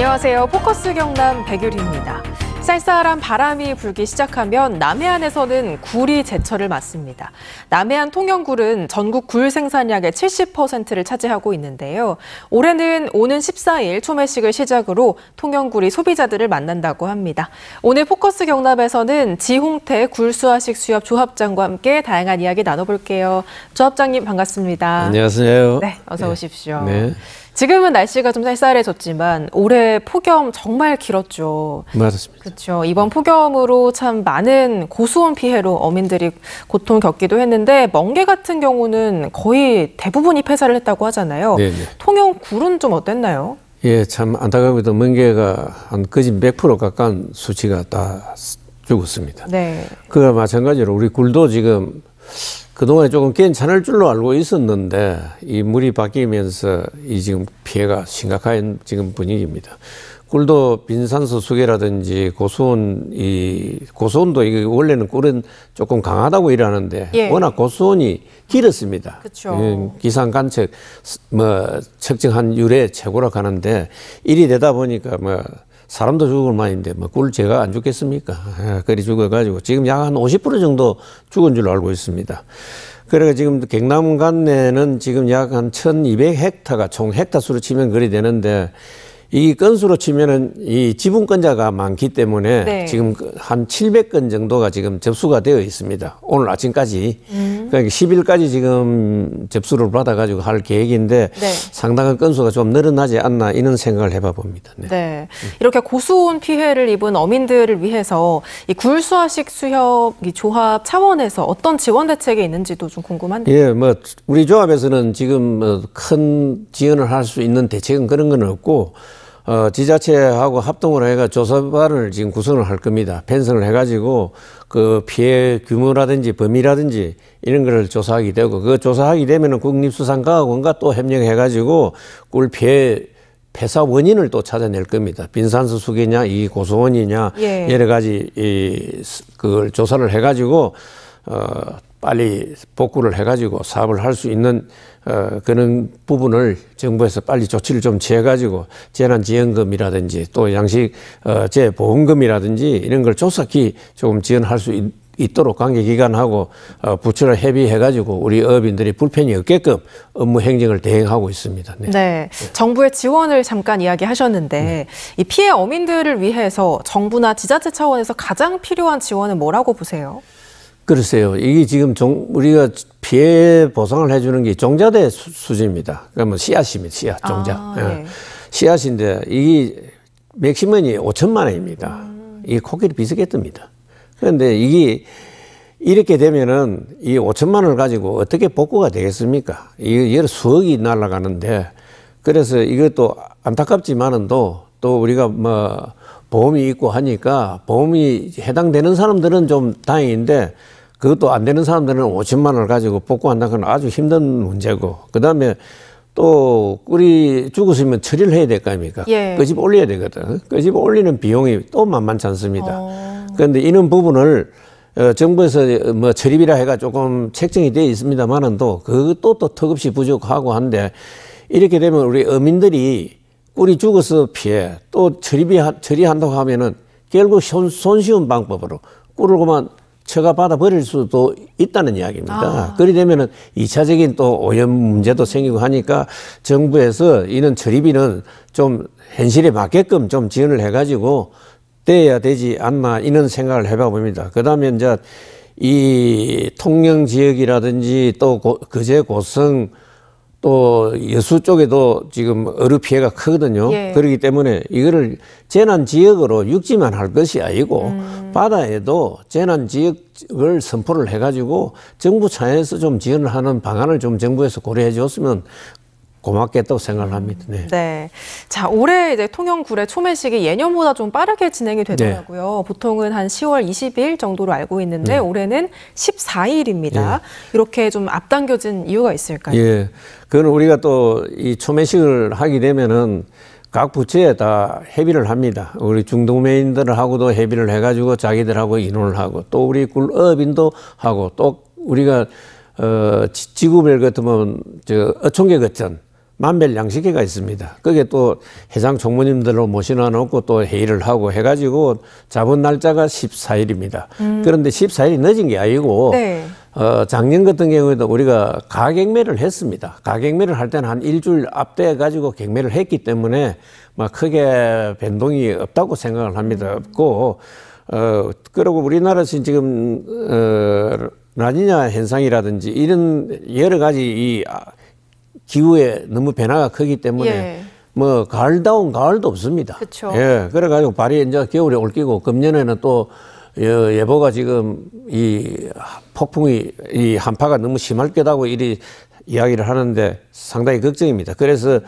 안녕하세요. 포커스 경남 백유리입니다. 쌀쌀한 바람이 불기 시작하면 남해안에서는 굴이 제철을 맞습니다. 남해안 통영굴은 전국 굴 생산량의 70%를 차지하고 있는데요. 올해는 오는 14일 초매식을 시작으로 통영굴이 소비자들을 만난다고 합니다. 오늘 포커스 경남에서는 지홍태 굴수화식 수협 조합장과 함께 다양한 이야기 나눠볼게요. 조합장님 반갑습니다. 안녕하세요. 네, 어서 오십시오. 네. 지금은 날씨가 좀 쌀쌀해졌지만 올해 폭염 정말 길었죠. 맞습니다. 그렇죠. 이번 폭염으로 참 많은 고수온 피해로 어민들이 고통을 겪기도 했는데 멍게 같은 경우는 거의 대부분이 폐사를 했다고 하잖아요. 네네. 통영굴은 좀 어땠나요? 예, 참 안타깝게도 멍게가 한 거의 100% 가까운 수치가 다 죽었습니다. 네. 그와 마찬가지로 우리 굴도 지금 그동안에 조금 괜찮을 줄로 알고 있었는데 이 물이 바뀌면서 이 지금 피해가 심각한 지금 분위기입니다. 굴도 빈산소 수계라든지 고수온도 이게 원래는 굴은 조금 강하다고 일하는데 예. 워낙 고수온이 길었습니다. 그렇죠. 기상 관측 측정한 유래 최고라 하는데 일이 되다 보니까 사람도 죽을 만인데 굴 제가 안 죽겠습니까? 그리 죽어가지고 지금 약 한 50% 정도 죽은 줄로 알고 있습니다. 그래가 지금 경남 관내는 지금 약 한 1200헥타가 총 헥타 수로 치면 그리 되는데 이 건수로 치면은 이 지분권자가 많기 때문에 네. 지금 한 700건 정도가 지금 접수가 되어 있습니다. 오늘 아침까지. 그러니까 10일까지 지금 접수를 받아가지고 할 계획인데 네. 상당한 건수가 좀 늘어나지 않나 이런 생각을 해봐 봅니다. 네. 네. 이렇게 고수온 피해를 입은 어민들을 위해서 이 굴수화식 수협 조합 차원에서 어떤 지원 대책이 있는지도 좀 궁금한데요. 예, 우리 조합에서는 지금 큰 지원을 할 수 있는 대책은 그런 건 없고 지자체하고 합동으로 해가 조사반을 지금 구성을 할 겁니다. 편성을 해가지고 그 피해 규모라든지 범위라든지 이런 거를 조사하게 되고 그 조사하게 되면은 국립수산과학원과 또 협력해가지고 꿀 피해 폐사 원인을 또 찾아낼 겁니다. 빈산소 수기냐, 이 고수온이냐 예. 여러 가지 그걸 조사를 해가지고 빨리 복구를 해가지고 사업을 할 수 있는 그런 부분을 정부에서 빨리 조치를 좀 취해가지고 재난지원금이라든지 또 양식 재보험금이라든지 이런 걸 조속히 조금 지원할 수 있도록 관계기관하고 부처를 협의해가지고 우리 어민들이 불편이 없게끔 업무 행정을 대행하고 있습니다. 네. 네. 정부의 지원을 잠깐 이야기하셨는데 이 피해 어민들을 위해서 정부나 지자체 차원에서 가장 필요한 지원은 뭐라고 보세요? 글쎄요. 이게 지금 우리가 피해 보상을 해주는 게 종자대 수준입니다. 그러면 씨앗입니다. 씨앗, 종자. 네. 씨앗인데 이게 맥시멈이 5천만 원입니다. 이게 코끼리 비슷하게 뜹니다. 그런데 이게 이렇게 되면은 이 5천만 원을 가지고 어떻게 복구가 되겠습니까? 이게 여러 수억이 날아가는데 그래서 이것도 안타깝지만은 또 우리가 보험이 있고 하니까 보험이 해당되는 사람들은 좀 다행인데 그것도 안 되는 사람들은 5천만 원을 가지고 복구한다는 건 아주 힘든 문제고 그다음에 또 꿀이 죽었으면 처리를 해야 될 거 아닙니까? 예. 끄집 올려야 되거든. 끄집 올리는 비용이 또 만만치 않습니다. 그런데 이런 부분을 정부에서 처리비라 해가 조금 책정이 되어 있습니다만은 또 그것도 또 턱없이 부족하고 한데 이렇게 되면 우리 어민들이 꿀이 죽어서 피해 또 처리한다고 하면은 결국 손쉬운 방법으로 꿀을 그만 처가 받아 버릴 수도 있다는 이야기입니다. 그리 되면은 2차적인 또 오염 문제도 생기고 하니까 정부에서 이런 처리비는 좀 현실에 맞게끔 좀 지원을 해가지고 떼야 되지 않나 이런 생각을 해봐 봅니다. 그 다음에 이제 이 통영 지역이라든지 또 거제 고성 또 여수 쪽에도 지금 어류 피해가 크거든요. 예. 그렇기 때문에 이거를 재난 지역으로 육지만 할 것이 아니고 바다에도 재난 지역을 선포를 해가지고 정부 차원에서 좀 지원을 하는 방안을 좀 정부에서 고려해 줬으면 고맙겠다고 생각을 합니다. 네. 네. 자, 올해 이제 통영굴의 초매식이 예년보다 좀 빠르게 진행이 되더라고요. 네. 보통은 한 10월 20일 정도로 알고 있는데 네. 올해는 14일입니다. 네. 이렇게 좀 앞당겨진 이유가 있을까요? 예. 그건 우리가 또 이 초매식을 하게 되면은 각 부처에 다 협의를 합니다. 우리 중동매인들하고도 협의를 해가지고 자기들하고 의논을 하고 또 우리 굴업인도 하고 또 우리가 지구별 같으면 어촌계 거천 만별 양식회가 있습니다. 거기에 또 회장 총무님들로 모셔놔 놓고 또 회의를 하고 해가지고 잡은 날짜가 14일입니다. 그런데 14일이 늦은 게 아니고 네. 작년 같은 경우에도 우리가 가경매를 했습니다. 가경매를 할 때는 한 일주일 앞대 가지고 경매를 했기 때문에 막 크게 변동이 없다고 생각을 합니다. 없고 그리고 우리나라에서 지금 라니냐 현상이라든지 이런 여러 가지 이 기후에 너무 변화가 크기 때문에 예. 뭐 가을다운 가을도 없습니다. 그쵸. 예, 그래가지고 발이 이제 겨울에 옮기고 금년에는 또 예보가 지금 이 폭풍이 이 한파가 너무 심할 거다고 이리 이야기를 하는데 상당히 걱정입니다. 그래서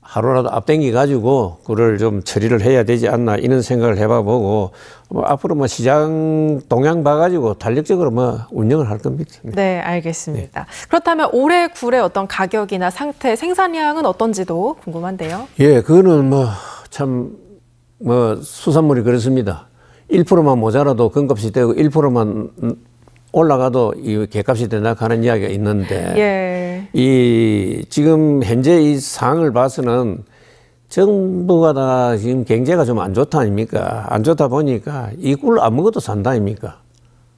하루라도 앞당겨 가지고 그걸 좀 처리를 해야 되지 않나 이런 생각을 해봐 보고 뭐 앞으로 뭐 시장 동향 봐가지고 탄력적으로 뭐 운영을 할 겁니다. 네, 알겠습니다. 네. 그렇다면 올해 굴의 어떤 가격이나 상태, 생산량은 어떤지도 궁금한데요. 예, 그거는 뭐 참 뭐 수산물이 그렇습니다. 1%만 모자라도 금값이 되고 1%만 올라가도 이 개값이 된다 하는 이야기가 있는데 예. 이 지금 현재 이 상황을 봐서는 정부가 다 지금 경제가 좀 안 좋다 아닙니까? 안 좋다 보니까 이 꿀 안 먹어도 산다 아닙니까?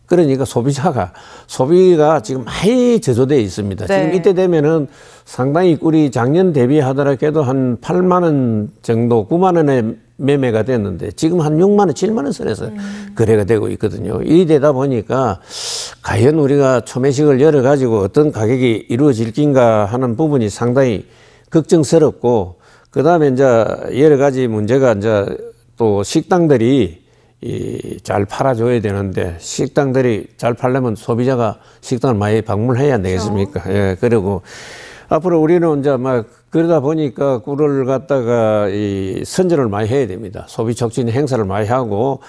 그러니까 소비가 지금 많이 저조되어 있습니다. 네. 지금 이때 되면은 상당히 꿀이 작년 대비하더라도 한 8만 원 정도, 9만 원에 매매가 됐는데 지금 한 6만 원, 7만 원 선에서 거래가 되고 있거든요. 이 되다 보니까 과연 우리가 초매식을 열어가지고 어떤 가격이 이루어질 낀가 하는 부분이 상당히 걱정스럽고 그 다음에 이제 여러 가지 문제가 이제 또 식당들이 잘 팔아줘야 되는데 식당들이 잘 팔려면 소비자가 식당을 많이 방문해야 되겠습니까? 그렇죠. 예, 그리고 앞으로 우리는 이제 막 그러다 보니까 꿀을 갖다가 이 선전을 많이 해야 됩니다. 소비 촉진 행사를 많이 하고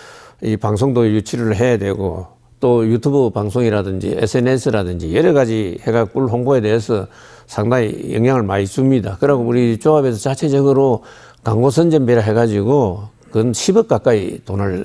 이 방송도 유치를 해야 되고 또 유튜브 방송이라든지 SNS라든지 여러 가지 해가 꿀 홍보에 대해서 상당히 영향을 많이 줍니다. 그리고 우리 조합에서 자체적으로 광고 선전비라 해가지고 그건 10억 가까이 돈을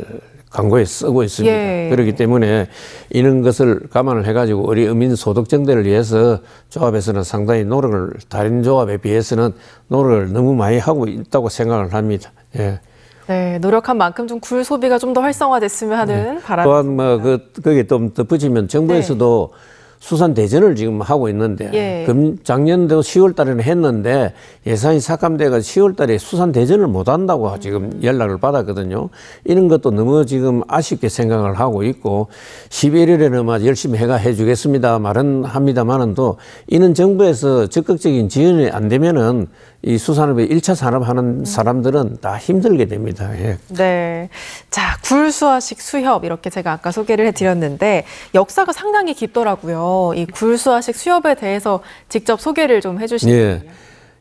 광고에 쓰고 있습니다. 예. 그렇기 때문에 이런 것을 감안을 해가지고 우리 어민 소득 증대를 위해서 조합에서는 상당히 노력을 다른 조합에 비해서는 노력을 너무 많이 하고 있다고 생각을 합니다. 예. 네, 노력한 만큼 좀 굴 소비가 좀 더 활성화됐으면 하는 바람입니다. 또한 뭐 거기에 또 덧붙이면 정부에서도 수산 대전을 지금 하고 있는데 작년도 10월 달에는 했는데 예산이 삭감돼가 10월 달에 수산 대전을 못 한다고 지금 연락을 받았거든요. 이런 것도 너무 지금 아쉽게 생각을 하고 있고 11월에는 막 열심히 해주겠습니다 말은 합니다만은 또 이는 정부에서 적극적인 지원이 안 되면은 이 수산업의 1차 산업 하는 사람들은 다 힘들게 됩니다. 예. 네. 자, 굴 수화식 수협 이렇게 제가 아까 소개를 해드렸는데 역사가 상당히 깊더라고요. 이 굴 수화식 수협에 대해서 직접 소개를 좀 해주시면요. 예.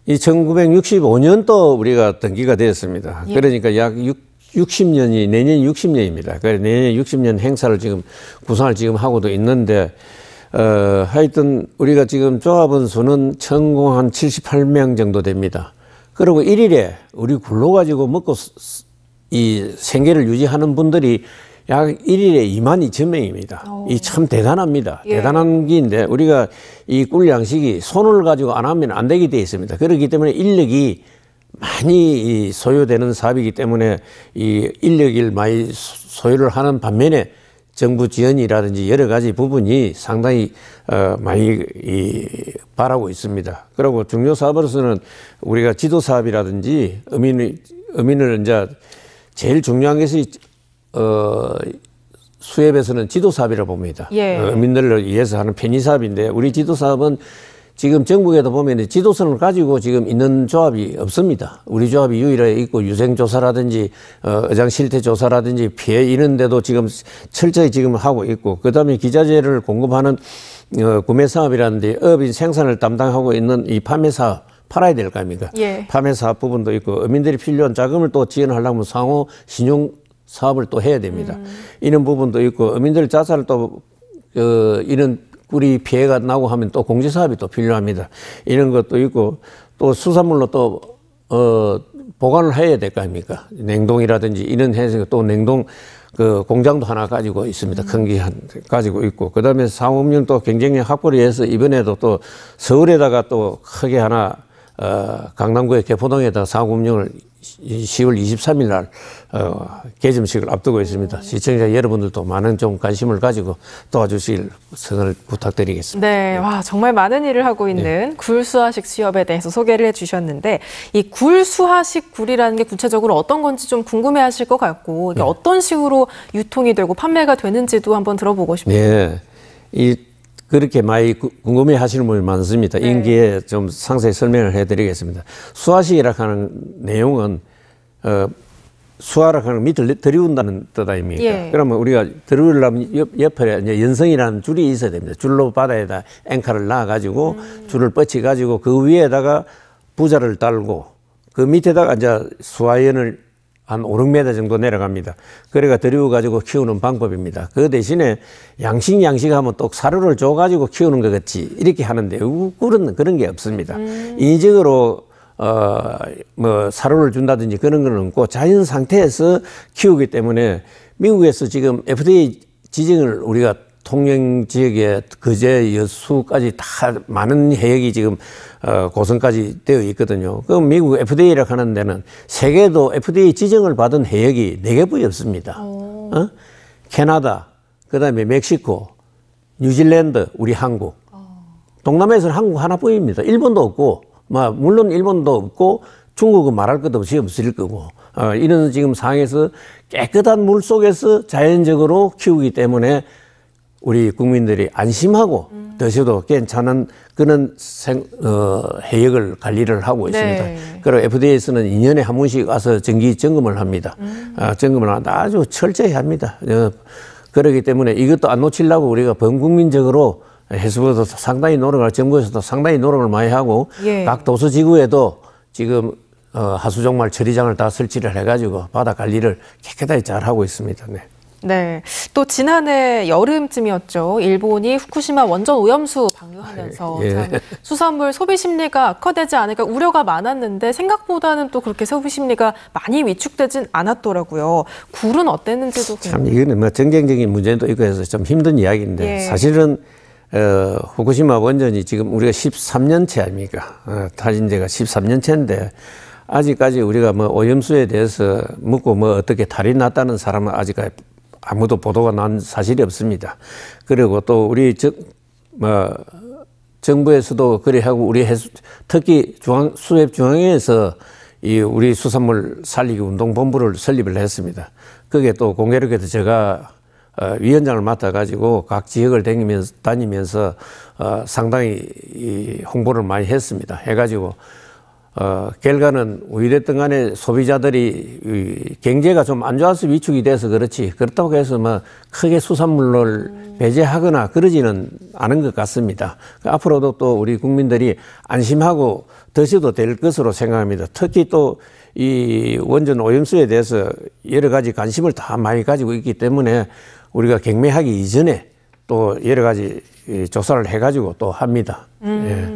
이 1965년도 우리가 등기가 되었습니다. 예. 그러니까 약 60년이 내년 60년입니다. 그래서 내년 60년 행사를 지금 구상을 지금 하고도 있는데 하여튼 우리가 지금 조합원 수는 전공 한 78명 정도 됩니다. 그리고 1일에 우리 굴로 가지고 먹고 이 생계를 유지하는 분들이 약 1일에 22,000명입니다. 이 참 대단합니다. 예. 대단한 기인데 우리가 이 꿀 양식이 손을 가지고 안 하면 안 되게 되어 있습니다. 그렇기 때문에 인력이 많이 소요되는 사업이기 때문에 이 인력을 많이 소요를 하는 반면에 정부 지원이라든지 여러 가지 부분이 상당히 많이 바라고 있습니다. 그리고 중요 사업으로서는 우리가 지도 사업이라든지 어민을 이제 제일 중요한 것이 수협에서는 지도 사업이라고 봅니다. 예. 어민들을 위해서 하는 편의 사업인데 우리 지도 사업은 지금 전국에도 보면 지도선을 가지고 지금 있는 조합이 없습니다. 우리 조합이 유일하게 있고 유생조사라든지 어장 실태조사라든지 피해 이런 데도 지금 철저히 지금 하고 있고 그다음에 기자재를 공급하는 구매 사업이라든지 어민 생산을 담당하고 있는 이 판매 사업 팔아야 될 거 아닙니까? 예. 판매 사업 부분도 있고 어민들이 필요한 자금을 또 지원하려면 상호 신용 사업을 또 해야 됩니다. 이런 부분도 있고 어민들 자산을 또 이런 꿀이 피해가 나고 하면 또 공제 사업이 또 필요합니다. 이런 것도 있고 또 수산물로 또 보관을 해야 될 거 아닙니까? 냉동이라든지 이런 해서 또 냉동 그 공장도 하나 가지고 있습니다. 큰 게 가지고 있고 그다음에 상업용 또 경쟁력 확보를 위해서 이번에도 또 서울에다가 또 크게 하나 강남구의 개포동에다 사구금융을 10월 23일 날 개점식을 앞두고 있습니다. 시청자 여러분들도 많은 좀 관심을 가지고 도와주실 선을 부탁드리겠습니다. 네, 와 정말 많은 일을 하고 있는 굴수화식 수협에 대해서 소개를 해주셨는데 이 굴수화식 굴이라는 게 구체적으로 어떤 건지 좀 궁금해하실 것 같고 이게 어떤 식으로 유통이 되고 판매가 되는지도 한번 들어보고 싶습니다. 네, 그렇게 많이 궁금해 하시는 분이 많습니다. 임기에 좀 상세히 설명을 해드리겠습니다. 수화식이라 하는 내용은, 수화라 하는 밑을 들이운다는 뜻 아닙니까? 그러면 우리가 들이우려면 옆에 이제 연성이라는 줄이 있어야 됩니다. 줄로 바다에다 앵카를 놔가지고 줄을 뻗쳐가지고 그 위에다가 부자를 달고 그 밑에다가 이제 수화연을 한 5, 6m 정도 내려갑니다. 그래가 들이워가지고 키우는 방법입니다. 그 대신에 양식하면 또 사료를 줘가지고 키우는 것 같이 이렇게 하는데 그런 게 없습니다. 인위적으로 뭐 사료를 준다든지 그런 건 없고 자연 상태에서 키우기 때문에 미국에서 지금 FDA 지정을 우리가 통영 지역에 거제, 여수까지 다 많은 해역이 지금 고성까지 되어 있거든요. 그럼 미국 FDA라고 하는 데는 세계도 FDA 지정을 받은 해역이 4개뿐이 없습니다. 캐나다, 그다음에 멕시코, 뉴질랜드, 우리 한국. 동남아에서는 한국 하나뿐입니다. 일본도 없고, 물론 일본도 없고 중국은 말할 것도 없이 없을 거고 이런 지금 상황에서 깨끗한 물 속에서 자연적으로 키우기 때문에 우리 국민들이 안심하고 드셔도 괜찮은 그런 해역을 관리를 하고 있습니다. 그리고 FDA에서는 2년에 한 번씩 와서 정기 점검을 합니다. 점검을 아주 철저히 합니다. 그렇기 때문에 이것도 안 놓치려고 우리가 범국민적으로 해수부도 상당히 정부에서도 상당히 노력을 많이 하고 각 도서지구에도 지금 하수종말 처리장을 다 설치를 해가지고 바다 관리를 깨끗하게 잘 하고 있습니다. 네. 또 지난해 여름쯤이었죠. 일본이 후쿠시마 원전 오염수 방류하면서 참 수산물 소비 심리가 악화되지 않을까 우려가 많았는데 생각보다는 또 그렇게 소비 심리가 많이 위축되진 않았더라고요. 굴은 어땠는지도 참 이거는 뭐 정쟁적인 문제도 있고 해서 좀 힘든 이야기인데 사실은 후쿠시마 원전이 지금 우리가 13년째 아닙니까? 타진제가 13년째인데 아직까지 우리가 뭐 오염수에 대해서 묻고 뭐 어떻게 탈이 났다는 사람은 아직까지 아무도 보도가 난 사실이 없습니다. 그리고 또 우리 정부에서도 그래 하고 우리 특히 수협중앙회에서 이 우리 수산물 살리기 운동본부를 설립을 했습니다. 그게 또 공교롭게도 제가 위원장을 맡아가지고 각 지역을 다니면서 상당히 이 홍보를 많이 했습니다. 해가지고 결과는 어찌됐든 간에 소비자들이 경제가 좀 안 좋아서 위축이 돼서 그렇지 그렇다고 해서 뭐 크게 수산물을 배제하거나 그러지는 않은 것 같습니다. 앞으로도 또 우리 국민들이 안심하고 드셔도 될 것으로 생각합니다. 특히 또 이 원전 오염수에 대해서 여러 가지 관심을 다 많이 가지고 있기 때문에 우리가 경매하기 이전에 또 여러 가지 조사를 해가지고 또 합니다.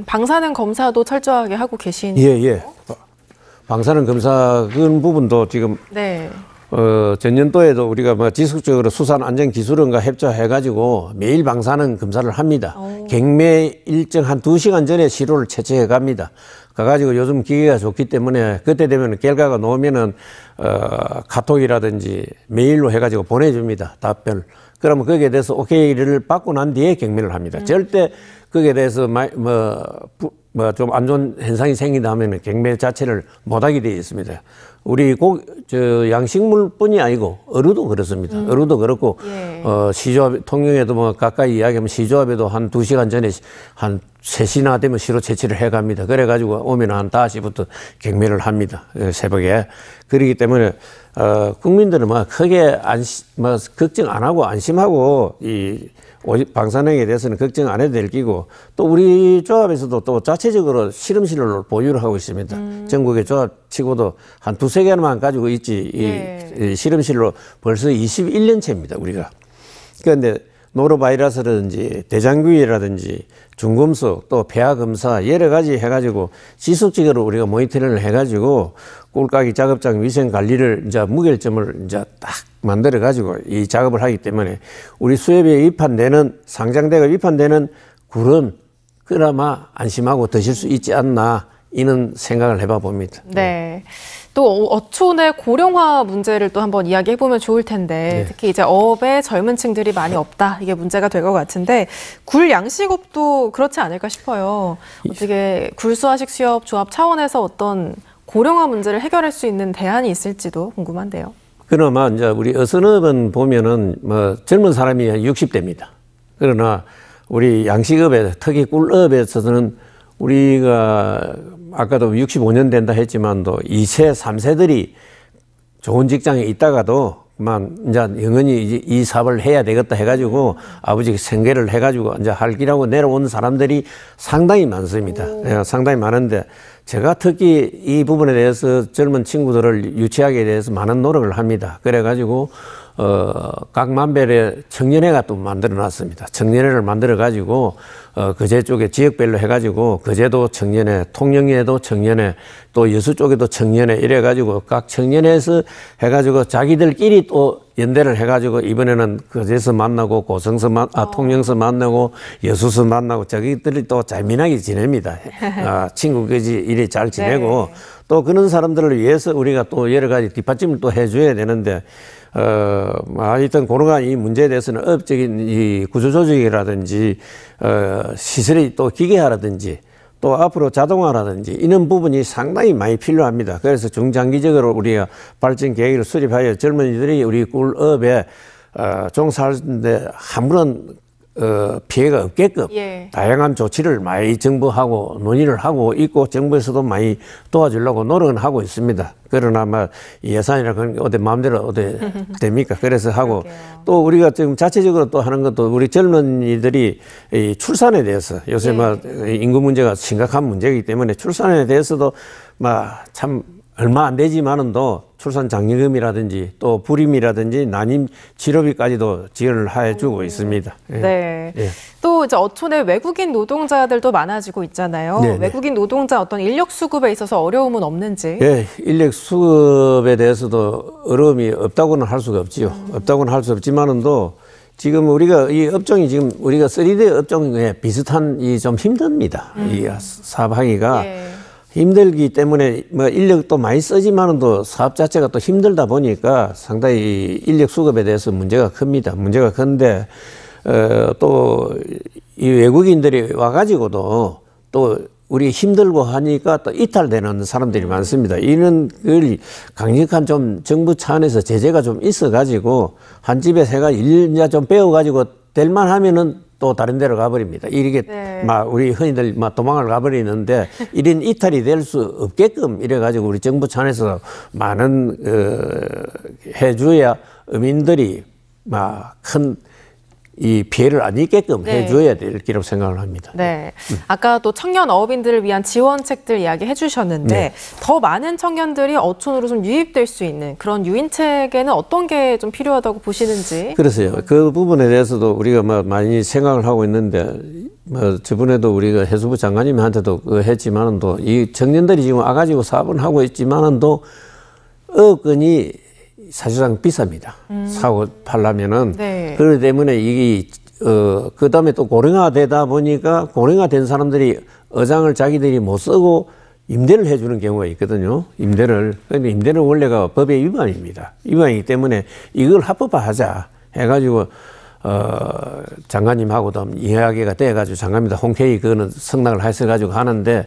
방사능 검사도 철저하게 하고 계신. 방사능 검사 그런 부분도 지금 전년도에도 우리가 뭐 지속적으로 수산안전기술원과 협조해가지고 매일 방사능 검사를 합니다. 경매 일정 한 2시간 전에 시료를 채취해 갑니다. 가가지고 요즘 기계가 좋기 때문에 그때 되면 결과가 나오면은 카톡이라든지 메일로 해가지고 보내줍니다. 답변을. 그러면 거기에 대해서 오케이를 받고 난 뒤에 경매를 합니다. 절대 거기에 대해서 좀 안 좋은 현상이 생긴다 하면 경매 자체를 못하게 되어 있습니다. 우리 양식물뿐이 아니고 어류도 그렇습니다. 어류도 그렇고 시조합 통영에도 뭐 가까이 이야기하면 시조합에도 한 2시간 전에 한 3시나 되면 시로 채취를 해갑니다. 그래가지고 오면 한 5시부터 경매를 합니다. 새벽에. 그렇기 때문에 국민들은 뭐 크게 걱정 안 하고 안심하고 이 방사능에 대해서는 걱정 안 해도 될 끼고 또 우리 조합에서도 또 자체적으로 실험실을 보유를 하고 있습니다. 전국의 조합치고도 한 2-3개만 가지고 있지 이 실험실로 벌써 21년째입니다. 우리가. 그런데 노로바이러스라든지 대장균이라든지 중금속 또 폐하 검사 여러 가지 해가지고 지속적으로 우리가 모니터링을 해가지고 꿀까기 작업장 위생 관리를 이제 무결점을 이제 딱 만들어 가지고 이 작업을 하기 때문에 우리 수협에 상장대가 위판되는 굴은 그나마 안심하고 드실 수 있지 않나 이는 생각을 해봐 봅니다. 네. 또 어촌의 고령화 문제를 또 한번 이야기해보면 좋을 텐데 네. 특히 이제 어업에 젊은 층들이 많이 없다 이게 문제가 될 것 같은데 굴 양식업도 그렇지 않을까 싶어요. 어떻게 굴수화식 수협 조합 차원에서 어떤 고령화 문제를 해결할 수 있는 대안이 있을지도 궁금한데요. 그나마 이제 우리 어선업은 보면은 뭐 젊은 사람이 60대입니다. 그러나 우리 양식업에 특히 꿀업에서는 우리가 아까도 65년 된다 했지만도 2세, 3세들이 좋은 직장에 있다가도 만 이제 영원히 이 사업을 해야 되겠다 해가지고 아버지가 생계를 해가지고 이제 할 길하고 내려온 사람들이 상당히 많습니다. 예, 상당히 많은데 제가 특히 이 부분에 대해서 젊은 친구들을 유치하게 대해서 많은 노력을 합니다. 그래가지고 각 만별의 청년회가 또 만들어 놨습니다. 청년회를 만들어 가지고 거제 쪽에 지역별로 해가지고 거제도 청년회, 통영에도 청년회, 또 여수 쪽에도 청년회 이래 가지고 각 청년회에서 해가지고 자기들끼리 또 연대를 해가지고 이번에는 거제서 만나고 고성서 통영서 만나고 여수서 만나고 자기들이 또 재미나게 지냅니다. 친구까지 이래 잘 지내고 네. 또 그런 사람들을 위해서 우리가 또 여러 가지 뒷받침을 또 해줘야 되는데 하여튼 그런 이 문제에 대해서는 업적인 이 구조조직이라든지 시설이 또 기계화라든지 또 앞으로 자동화라든지 이런 부분이 상당히 많이 필요합니다. 그래서 중장기적으로 우리가 발전 계획을 수립하여 젊은이들이 우리 꿀업에 종사하는데 아무런 피해가 없게끔 예. 다양한 조치를 많이 정부하고 논의를 하고 있고 정부에서도 많이 도와주려고 노력은 하고 있습니다. 그러나 뭐 예산이라 그런 게 어디 마음대로 어디 됩니까? 그래서 하고 또 우리가 지금 자체적으로 또 하는 것도 우리 젊은이들이 이 출산에 대해서 요새 뭐 인구 문제가 심각한 문제이기 때문에 출산에 대해서도 막 참 얼마 안 되지만은 또 출산 장려금이라든지 또 불임이라든지 난임 치료비까지도 지원을 해주고 있습니다. 예. 네. 예. 또 이제 어촌에 외국인 노동자들도 많아지고 있잖아요. 네네. 외국인 노동자 어떤 인력 수급에 있어서 어려움은 없는지? 예, 인력 수급에 대해서도 어려움이 없다고는 할 수가 없지요. 없다고는 할 수 없지만은 또 지금 우리가 이 업종이 지금 우리가 3D 업종에 비슷한 이 좀 힘듭니다. 이 사업하기가. 예. 힘들기 때문에 뭐 인력도 많이 쓰지만은 또 사업 자체가 또 힘들다 보니까 상당히 인력 수급에 대해서 문제가 큽니다. 문제가 큰데 또 이 외국인들이 와가지고도 또 우리 힘들고 하니까 또 이탈되는 사람들이 많습니다. 이런 걸 강력한 좀 정부 차원에서 제재가 좀 있어가지고 한 집에 새가 일 좀 배워가지고 될만 하면은 또 다른 데로 가버립니다. 이렇게 네. 막 우리 흔히들 막 도망을 가버리는데 이런 이탈이 될 수 없게끔 이래가지고 우리 정부 차원에서 많은 해줘야 어민들이 막 큰 이 피해를 안 입게끔 네. 해줘야 될 기라고 생각을 합니다. 네. 아까 또 청년 어업인들을 위한 지원책들 이야기해 주셨는데 네. 더 많은 청년들이 어촌으로 좀 유입될 수 있는 그런 유인책에는 어떤 게 좀 필요하다고 보시는지? 그래서요. 그 부분에 대해서도 우리가 뭐 많이 생각을 하고 있는데 뭐 저번에도 우리가 해수부 장관님한테도 했지만은 또 이 청년들이 지금 와가지고 사업은 하고 있지만은 또 어업권이 사실상 비쌉니다. 사고 팔려면은. 네. 그렇기 때문에 이게, 그 다음에 또 고령화되다 보니까 고령화된 사람들이 어장을 자기들이 못 쓰고 임대를 해주는 경우가 있거든요. 임대를. 근데 임대는 원래가 법의 위반입니다. 위반이기 때문에 이걸 합법화하자 해가지고, 장관님하고도 이야기가 돼가지고 장관님도 홍케이 그거는 승낙을 해서가지고 하는데,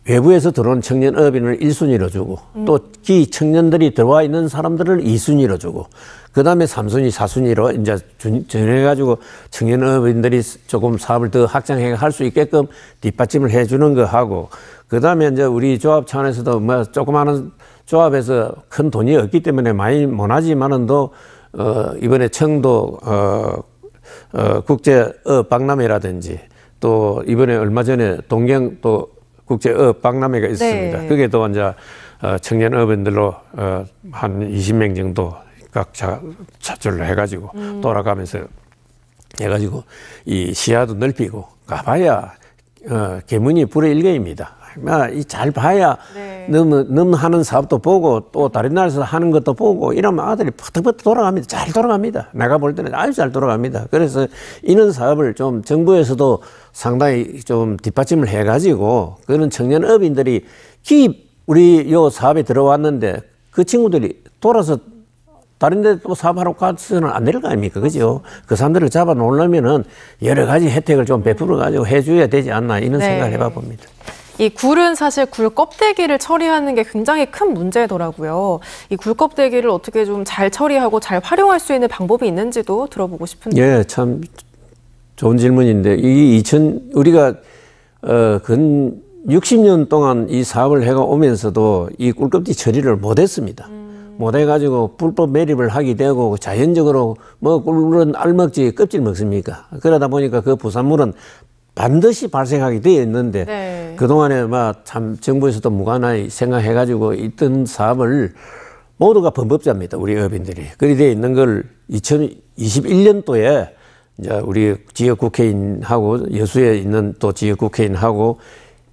외부에서 들어온 청년 어업인을 1순위로 주고 또 기 청년들이 들어와 있는 사람들을 2순위로 주고 그 다음에 3순위, 4순위로 이제 정해가지고 청년 어업인들이 조금 사업을 더 확장해 할 수 있게끔 뒷받침을 해주는 거 하고 그 다음에 이제 우리 조합 차원에서도 뭐 조그마한 조합에서 큰 돈이 없기 때문에 많이 못하지만은 또 이번에 청도 국제어업 박람회라든지 또 이번에 얼마 전에 동경 또 국제어업 박람회가 있습니다. 네. 그게 또 이제 청년 어업인들로 한 20명 정도 각 차출을 해가지고 돌아가면서 해가지고 이 시야도 넓히고 가봐야 개문이 불의 일개입니다. 잘 봐야 네. 너무 하는 사업도 보고 또 다른 나라에서 하는 것도 보고 이러면 아들이 퍼뜩퍼뜩 돌아갑니다. 잘 돌아갑니다. 내가 볼 때는 아주 잘 돌아갑니다. 그래서 이런 사업을 좀 정부에서도 상당히 좀 뒷받침을 해가지고 그런 청년업인들이 우리 요 사업에 들어왔는데 그 친구들이 돌아서 다른 데 또 사업하러 가서는 안 될 거 아닙니까? 그죠? 그 사람들을 잡아 놓으려면은 여러 가지 혜택을 좀 베풀어 가지고 해줘야 되지 않나 이런 네. 생각을 해봐 봅니다. 이 굴은 사실 굴 껍데기를 처리하는 게 굉장히 큰 문제더라고요. 이 굴 껍데기를 어떻게 좀 잘 처리하고 잘 활용할 수 있는 방법이 있는지도 들어보고 싶은데. 예, 참 좋은 질문인데 우리가 근 60년 동안 이 사업을 해가 오면서도 이 꿀껍데기 처리를 못했습니다. 못해가지고 불법 매립을 하게 되고 자연적으로 뭐 꿀은 알먹지 껍질 먹습니까? 그러다 보니까 그 부산물은 반드시 발생하게 되어 있는데 네. 그동안에 참 정부에서도 무관하게 생각해가지고 있던 사업을 모두가 범법자입니다. 우리 업인들이. 그리 되어 있는 걸 2021년도에 이제 우리 지역 국회의원하고 여수에 있는 또 지역 국회의원하고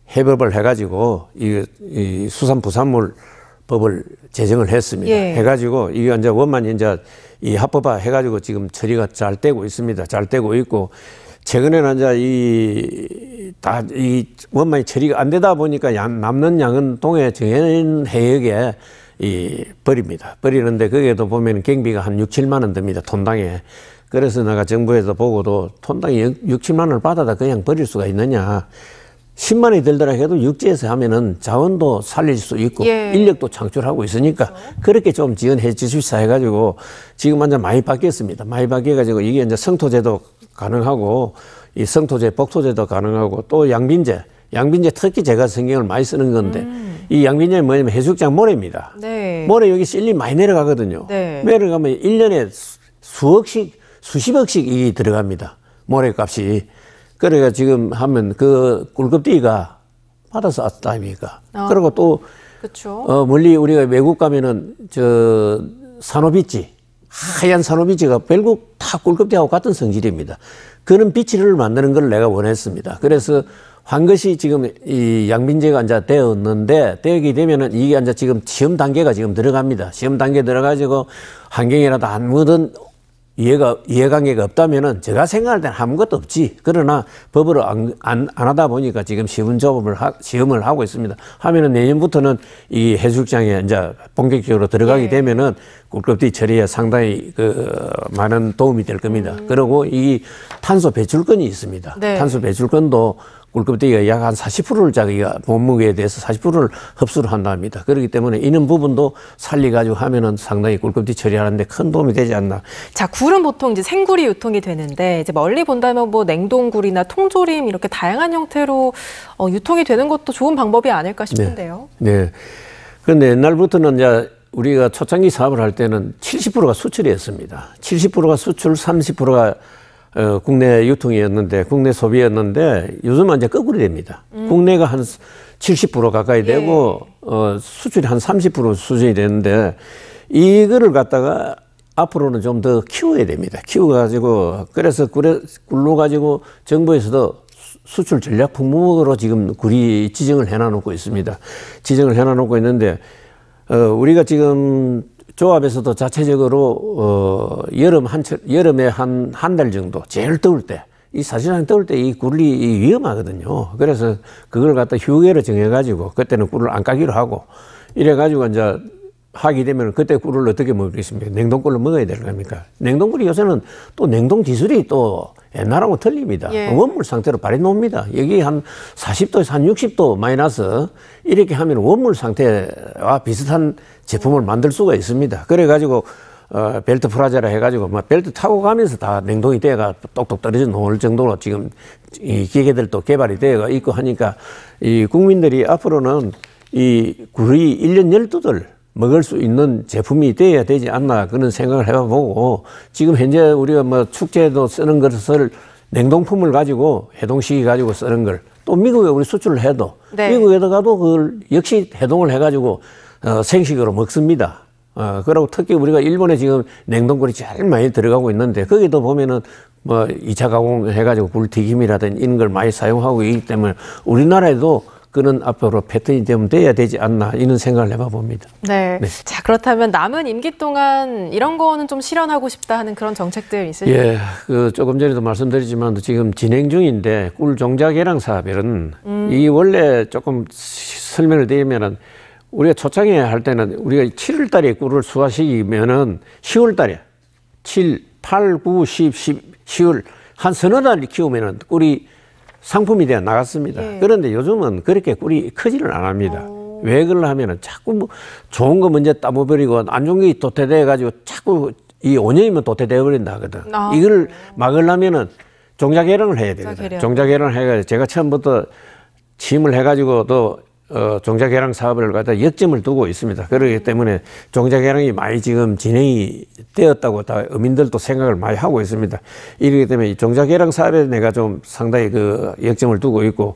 협업을 해가지고 이 수산부산물 법을 제정을 했습니다. 예. 해가지고 이게 이제 원만히 이제 이 합법화 해가지고 지금 처리가 잘 되고 있습니다. 잘 되고 있고 최근에는 이제 이 원만히 처리가 안 되다 보니까 남는 양은 동해 정해진 해역에 버립니다. 버리는데 거기에도 보면 경비가 한 6, 7만 원 듭니다. 톤당에. 그래서 내가 정부에서 보고도 톤당에 6, 7만 원을 받아다 그냥 버릴 수가 있느냐. 10만 원이 들더라 해도 육지에서 하면은 자원도 살릴 수 있고 예. 인력도 창출하고 있으니까 그렇게 좀 지원해 주십사 해가지고 지금 완전 많이 바뀌었습니다. 많이 바뀌어가지고 이게 이제 성토제도 가능하고 이 성토제, 복토제도 가능하고 또 양빈제 특히 제가 신경을 많이 쓰는 건데 이 양빈제는 뭐냐면 해수욕장 모래입니다. 네. 모래 여기 실리 많이 내려가거든요. 네. 내려가면 1년에 수십억씩 이 들어갑니다. 모래값이. 그래가 지금 하면 그 꿀껍데기가 받아서 왔다 아닙니까? 그리고 또 그렇죠. 멀리 우리가 외국 가면은 산호비치 하얀 산호비치가 결국 다 꿀껍데기하고 같은 성질입니다. 그런 비치를 만드는 걸 내가 원했습니다. 그래서 한 것이 지금 이 양빈제가 이제 되게 되면은 이게 이제 지금 시험 단계가 지금 들어갑니다. 시험 단계 들어가지고 환경이라도 아무든 이해관계가 없다면은 제가 생각할 때는 아무것도 없지. 그러나 법으로 안 하다 보니까 지금 시험을 하고 있습니다. 하면은 내년부터는 이 해수욕장에 이제 본격적으로 들어가게 되면은 꿀껍데기 처리에 상당히 많은 도움이 될 겁니다. 그리고 이 탄소 배출권이 있습니다. 네. 탄소 배출권도 꿀껍데기가 약 한 40%를 자기가 몸무게에 대해서 40%를 흡수를 한답니다. 그렇기 때문에 이런 부분도 살려가지고 하면은 상당히 꿀껍데기 처리하는데 큰 도움이 되지 않나. 자, 굴은 보통 이제 생굴이 유통이 되는데 이제 멀리 본다면 뭐 냉동굴이나 통조림 이렇게 다양한 형태로 유통이 되는 것도 좋은 방법이 아닐까 싶은데요. 네. 그런데 옛날부터는 이제 우리가 초창기 사업을 할 때는 70%가 수출이었습니다. 70%가 수출, 30%가 국내 유통이었는데, 국내 소비였는데, 요즘은 이제 거꾸로 됩니다. 국내가 한 70% 가까이 되고, 수출이 한 30% 수준이 되는데, 이거를 갖다가 앞으로는 좀 더 키워야 됩니다. 키워가지고, 그래서 굴로 가지고 정부에서도 수출 전략 품목으로 지금 굴이 지정을 해놔놓고 있습니다. 지정을 해놔놓고 있는데, 우리가 지금 조합에서도 자체적으로 여름에 한 달 정도 제일 더울 때, 이 사실상 더울 때 이 굴이 위험하거든요. 그래서 그걸 갖다 휴게를 정해가지고 그때는 굴을 안 까기로 하고 이래가지고 이제 하게 되면 그때 꿀을 어떻게 먹겠습니까? 냉동꿀로 먹어야 될 겁니까? 냉동꿀이 요새는 또 냉동 기술이 또 옛날하고 틀립니다. 원물 상태로 발해 놓습니다. 여기 한 40도에서 한 60도 마이너스 이렇게 하면 원물 상태와 비슷한 제품을 만들 수가 있습니다. 그래가지고 벨트 프라자라 해가지고 막 벨트 타고 가면서 다 냉동이 돼가 똑똑 떨어져 놓을 정도로 지금 이 기계들도 개발이 되어 있고 하니까 이 국민들이 앞으로는 이 굴이 1년 12들 먹을 수 있는 제품이 돼야 되지 않나 그런 생각을 해보고 지금 현재 우리가 뭐 축제에도 쓰는 것을 냉동품을 가지고 해동시키 가지고 쓰는 걸 또 미국에 우리 수출을 해도 미국에도 가도 그걸 역시 해동을 해가지고 생식으로 먹습니다. 그리고 특히 우리가 일본에 지금 냉동굴이 제일 많이 들어가고 있는데 거기도 보면은 뭐 2차 가공해가지고 굴 튀김이라든지 이런 걸 많이 사용하고 있기 때문에 우리나라에도 그런 앞으로 패턴이 좀 돼야 되지 않나 이런 생각을 해봐 봅니다. 네. 네. 자, 그렇다면 남은 임기 동안 이런 거는 좀 실현하고 싶다 하는 그런 정책들 있으실까요? 예, 그 조금 전에도 말씀드렸지만 지금 진행 중인데 꿀 종자 개량 사업은 이 원래 조금 설명을 드리면은 우리가 초창기에 할 때는 우리가 7월 달에 꿀을 수확시키면은 10월 달에 7, 8, 9, 10, 10월 한 서너 달 키우면은 꿀이 상품이 되어 나갔습니다. 예. 그런데 요즘은 그렇게 꿀이 크지를 안 합니다. 왜 그러려 하면은 자꾸 뭐 좋은 거 먼저 따먹어버리고 안 좋은 게 도태돼가지고 자꾸 이 5년이면 도태되어 버린다 하거든. 이걸 막으려면은 종자 개량을 해야 되거든. 종자 개량을 해가지고 제가 처음부터 취임을 해가지고 또 종자 개량 사업을 갖다 역점을 두고 있습니다. 그렇기 때문에 종자 개량이 많이 지금 진행이 되었다고 다 어민들도 생각을 많이 하고 있습니다. 이렇기 때문에 이 종자 개량 사업에 내가 좀 상당히 그 역점을 두고 있고,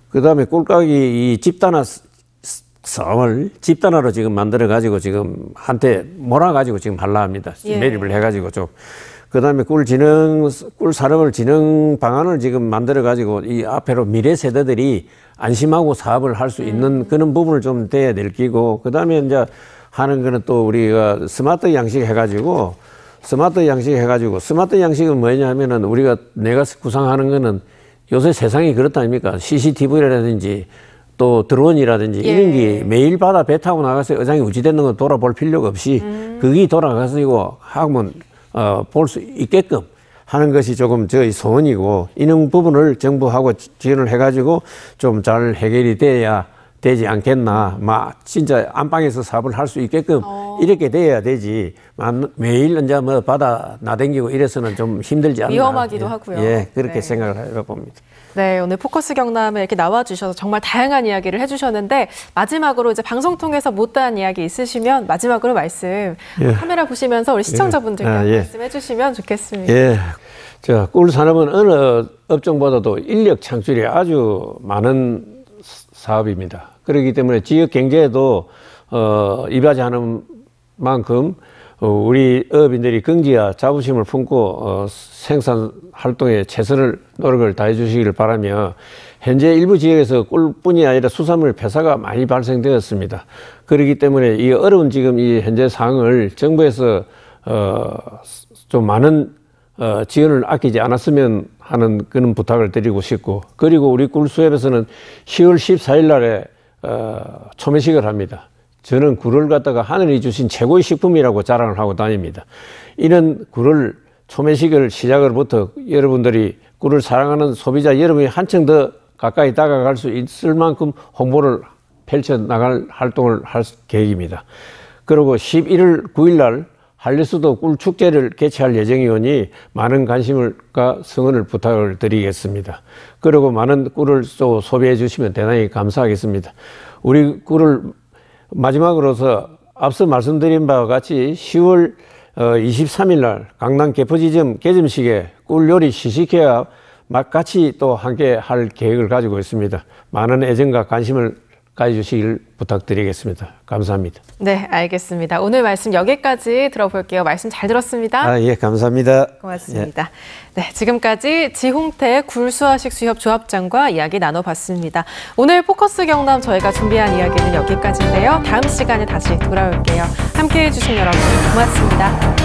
그 다음에 꿀가기 이 집단화 사업을 집단화로 지금 만들어 가지고 지금 한테 몰아 가지고 지금 하려 합니다. 예. 매립을 해 가지고 좀. 그 다음에 꿀 산업을 진흥 방안을 지금 만들어 가지고 이 앞으로 미래 세대들이 안심하고 사업을 할 수 있는 그런 부분을 좀 돼야 될 끼고, 그 다음에 이제 하는 거는 또 우리가 스마트 양식 해가지고 스마트 양식은 뭐냐 하면은 우리가 내가 구상하는 거는 요새 세상이 그렇다 아닙니까? CCTV라든지 또 드론이라든지 예. 이런 게 매일 바다 배 타고 나가서 어장이 우지되는 거 돌아볼 필요가 없이 거기 돌아가서 하면 볼 수 있게끔 하는 것이 조금 저희 소원이고, 이런 부분을 정부하고 지원을 해가지고 좀 잘 해결이 돼야 되지 않겠나. 진짜 안방에서 사업을 할 수 있게끔 이렇게 돼야 되지. 매일 이제 뭐 바다 나댕기고 이래서는 좀 힘들지 않나. 위험하기도 하고요. 예, 그렇게 네. 생각을 해봅니다. 네, 오늘 포커스 경남에 이렇게 나와주셔서 정말 다양한 이야기를 해주셨는데, 마지막으로 이제 방송 통해서 못다한 이야기 있으시면 마지막으로 말씀 예. 카메라 보시면서 우리 시청자분들께 말씀해 주시면 좋겠습니다. 예. 자, 꿀 산업은 어느 업종보다도 인력 창출이 아주 많은 사업입니다. 그렇기 때문에 지역 경제에도 이바지하는 만큼 우리 어업인들이 긍지와 자부심을 품고 생산 활동에 최선을 노력을 다해 주시기를 바라며, 현재 일부 지역에서 꿀뿐이 아니라 수산물 폐사가 많이 발생되었습니다. 그렇기 때문에 이 어려운 지금 이 현재 상황을 정부에서 좀 많은 지원을 아끼지 않았으면 하는 그런 부탁을 드리고 싶고, 그리고 우리 꿀수협에서는 10월 14일 날에 초매식을 합니다. 저는 꿀을 갖다가 하늘이 주신 최고의 식품이라고 자랑을 하고 다닙니다. 이런 꿀을 초매식을 시작으로부터 여러분들이 꿀을 사랑하는 소비자 여러분이 한층 더 가까이 다가갈 수 있을 만큼 홍보를 펼쳐나갈 활동을 할 계획입니다. 그리고 11월 9일 날 한려수도 꿀축제를 개최할 예정이오니 많은 관심과 성원을 부탁을 드리겠습니다. 그리고 많은 꿀을 또 소비해 주시면 대단히 감사하겠습니다. 우리 꿀을 마지막으로서 앞서 말씀드린 바와 같이 10월 23일 날 강남 개포지점 개점식에 꿀 요리 시식회와 같이 또 함께 할 계획을 가지고 있습니다. 많은 애정과 관심을 가져주시길 부탁드리겠습니다. 감사합니다. 네, 알겠습니다. 오늘 말씀 여기까지 들어볼게요. 말씀 잘 들었습니다. 예, 감사합니다. 고맙습니다. 예. 네, 지금까지 지홍태 굴수화식 수협 조합장과 이야기 나눠봤습니다. 오늘 포커스 경남 저희가 준비한 이야기는 여기까지인데요. 다음 시간에 다시 돌아올게요. 함께해 주신 여러분 고맙습니다.